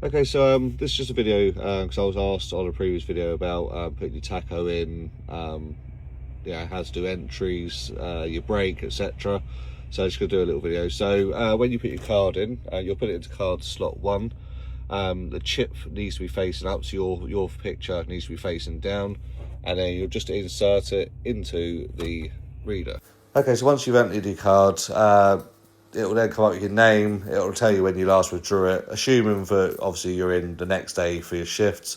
Okay, so this is just a video because I was asked on a previous video about putting your tacho in, yeah, how to do entries, your brake, etc. So I'm just going to do a little video. So when you put your card in, you'll put it into card slot 1. The chip needs to be facing up, so your picture needs to be facing down, and then you'll just insert it into the reader. Okay, so once you've entered your card, it will then come up with your name. It will tell you when you last withdrew it, assuming that obviously you're in the next day for your shifts,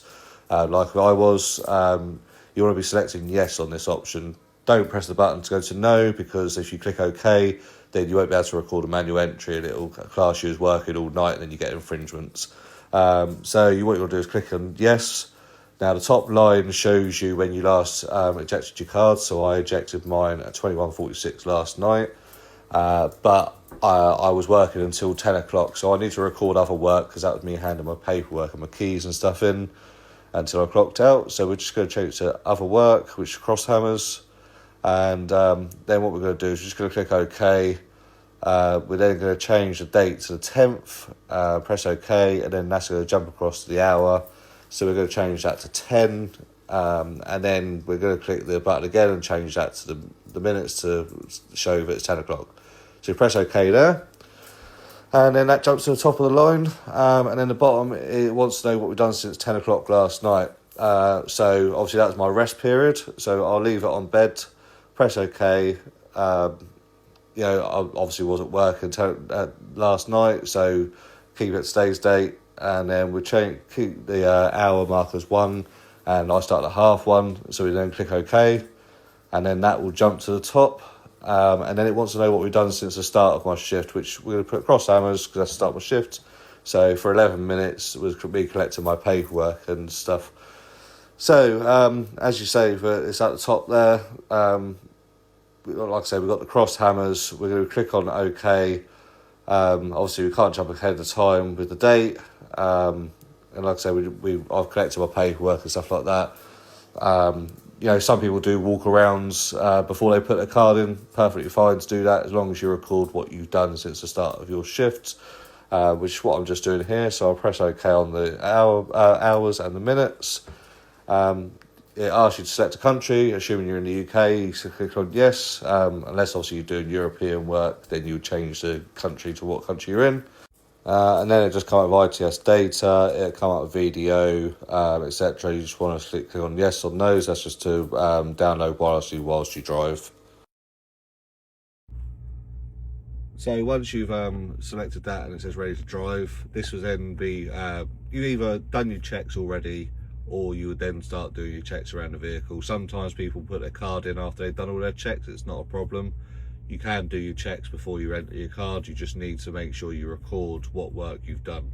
like I was. You want to be selecting yes on this option. Don't press the button to go to no, because if you click OK, then you won't be able to record a manual entry and it'll class you as working all night and then you get infringements. So what you want to do is click on yes. Now the top line shows you when you last ejected your card. So I ejected mine at 21:46 last night, but I was working until 10 o'clock, so I need to record other work because that was me handing my paperwork and my keys and stuff in until I clocked out. So we're just going to change to other work, which is cross hammers, and then what we're going to do is we're just going to click OK. We're then going to change the date to the 10th, press OK, and then that's going to jump across to the hour. So we're going to change that to 10, and then we're going to click the button again and change that to the minutes to show that it's 10 o'clock. So you press OK there, and then that jumps to the top of the line, and then the bottom, it wants to know what we've done since 10 o'clock last night. So obviously that was my rest period, so I'll leave it on bed, press OK. You know, I obviously wasn't working last night, so keep it today's date, and then we keep the hour markers 1, and I start at 1:30, so we then click OK, and then that will jump to the top, and then it wants to know what we've done since the start of my shift, which we're going to put cross hammers because that's the start of my shift. So for 11 minutes was me collecting my paperwork and stuff. So as you say, it's at the top there. Like I say, we've got the cross hammers. We're going to click on OK. Obviously, we can't jump ahead of time with the date. And like I say, I've collected my paperwork and stuff like that. You know, some people do walk-arounds before they put their card in. Perfectly fine to do that as long as you record what you've done since the start of your shift, which is what I'm just doing here. So I'll press OK on the hours and the minutes. It asks you to select a country, assuming you're in the UK, you click on yes, unless obviously you're doing European work, then you change the country to what country you're in. And then it just come up with ITS data, it'll come up with video, etc. You just want to click on yes or no, so that's just to download whilst you drive. So once you've selected that and it says ready to drive, this will then be, you've either done your checks already, or you would then start doing your checks around the vehicle. Sometimes people put their card in after they've done all their checks. It's not a problem. You can do your checks before you enter your card. You just need to make sure you record what work you've done.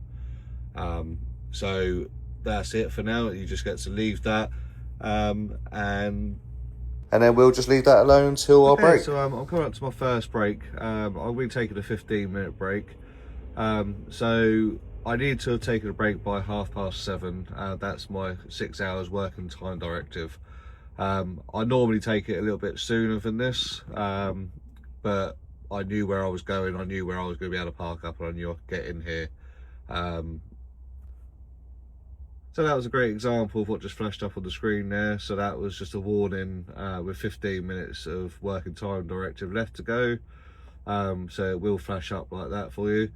So that's it for now. You just get to leave that, and then we'll just leave that alone until our break. So I'm coming up to my first break. I'll be taking a 15-minute break. So I need to have taken a break by 7:30. That's my 6 hours working time directive. I normally take it a little bit sooner than this, but I knew where I was going. I knew where I was going to be able to park up, and I knew I could get in here. So that was a great example of what just flashed up on the screen there. So that was just a warning with 15 minutes of working time directive left to go. So it will flash up like that for you.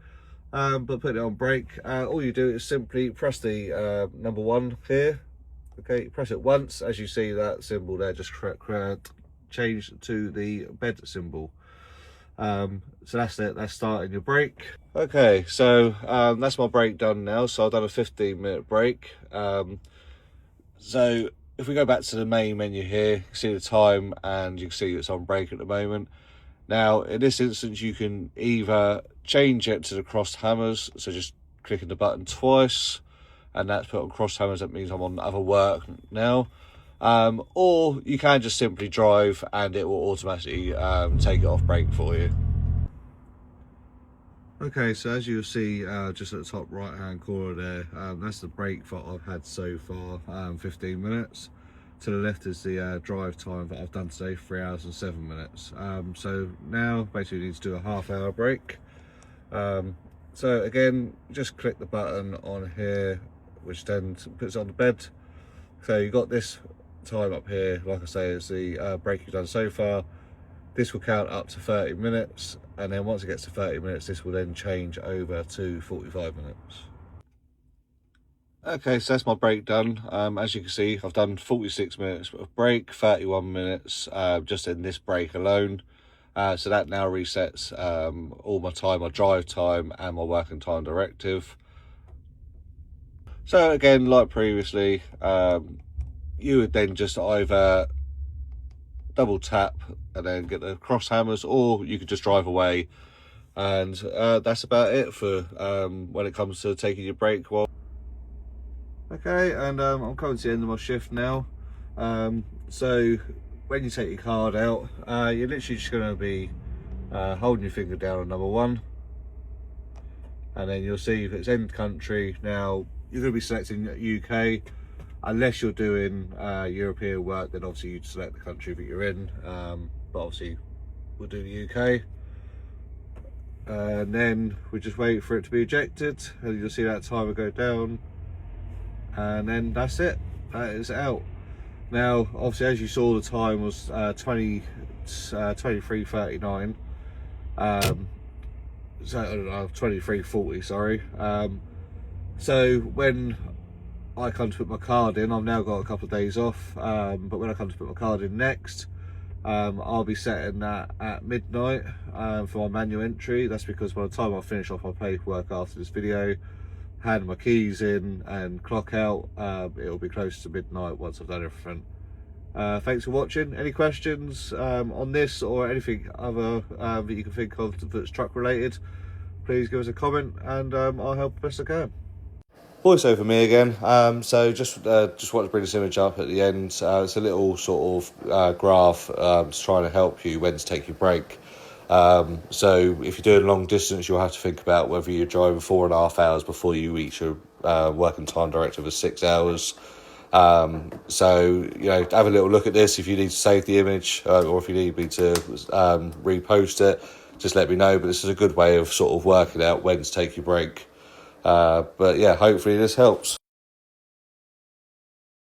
But put it on break. All you do is simply press the number 1 here. Okay, press it once. As you see, that symbol there just change to the bed symbol. So that's it, that's starting your break. Okay, so that's my break done now. So I've done a 15-minute break. So if we go back to the main menu here, you can see the time and you can see it's on break at the moment. Now, in this instance, you can either change it to the crossed hammers, so just clicking the button twice, and that's put on crossed hammers. That means I'm on other work now. Or you can just simply drive and it will automatically take it off break for you. Okay, so as you'll see just at the top right hand corner there, that's the break that I've had so far, 15 minutes. To the left is the drive time that I've done today, 3 hours and 7 minutes. So now basically we need to do a half-hour break. So again, just click the button on here, which then puts it on the bed. So you got this time up here, like I say, it's the break you've done so far. This will count up to 30 minutes, and then once it gets to 30 minutes, this will then change over to 45 minutes. Okay, so that's my break done. As you can see, I've done 46 minutes of break, 31 minutes just in this break alone. So that now resets all my time, my drive time and my working time directive. So again, like previously, you would then just either double tap and then get the cross hammers, or you could just drive away, and that's about it for when it comes to taking your break. Okay, and I'm coming to the end of my shift now. So when you take your card out, you're literally just going to be holding your finger down on number 1, and then you'll see if it's end country. Now you're going to be selecting UK. Unless you're doing European work, then obviously you'd select the country that you're in, but obviously we'll do the UK. And then we just wait for it to be ejected, and you'll see that timer go down, and then that's it, that is out. Now obviously, as you saw, the time was 23:39, so I don't know, 23:40, sorry. So when I come to put my card in, I've now got a couple of days off, but when I come to put my card in next, I'll be setting that at midnight for my manual entry. That's because by the time I finish off my paperwork after this video, hand my keys in and clock out, it'll be close to midnight once I've done everything. Thanks for watching. Any questions on this or anything other that you can think of that's truck related, please give us a comment, and I'll help the best I can. Voiceover me again. So just want to bring this image up at the end. It's a little sort of graph to try to help you when to take your break. So if you're doing long distance, you'll have to think about whether you're driving 4.5 hours before you reach your working time directive of 6 hours. So, you know, have a little look at this. If you need to save the image or if you need me to repost it, just let me know. But this is a good way of sort of working out when to take your break. But yeah, hopefully this helps.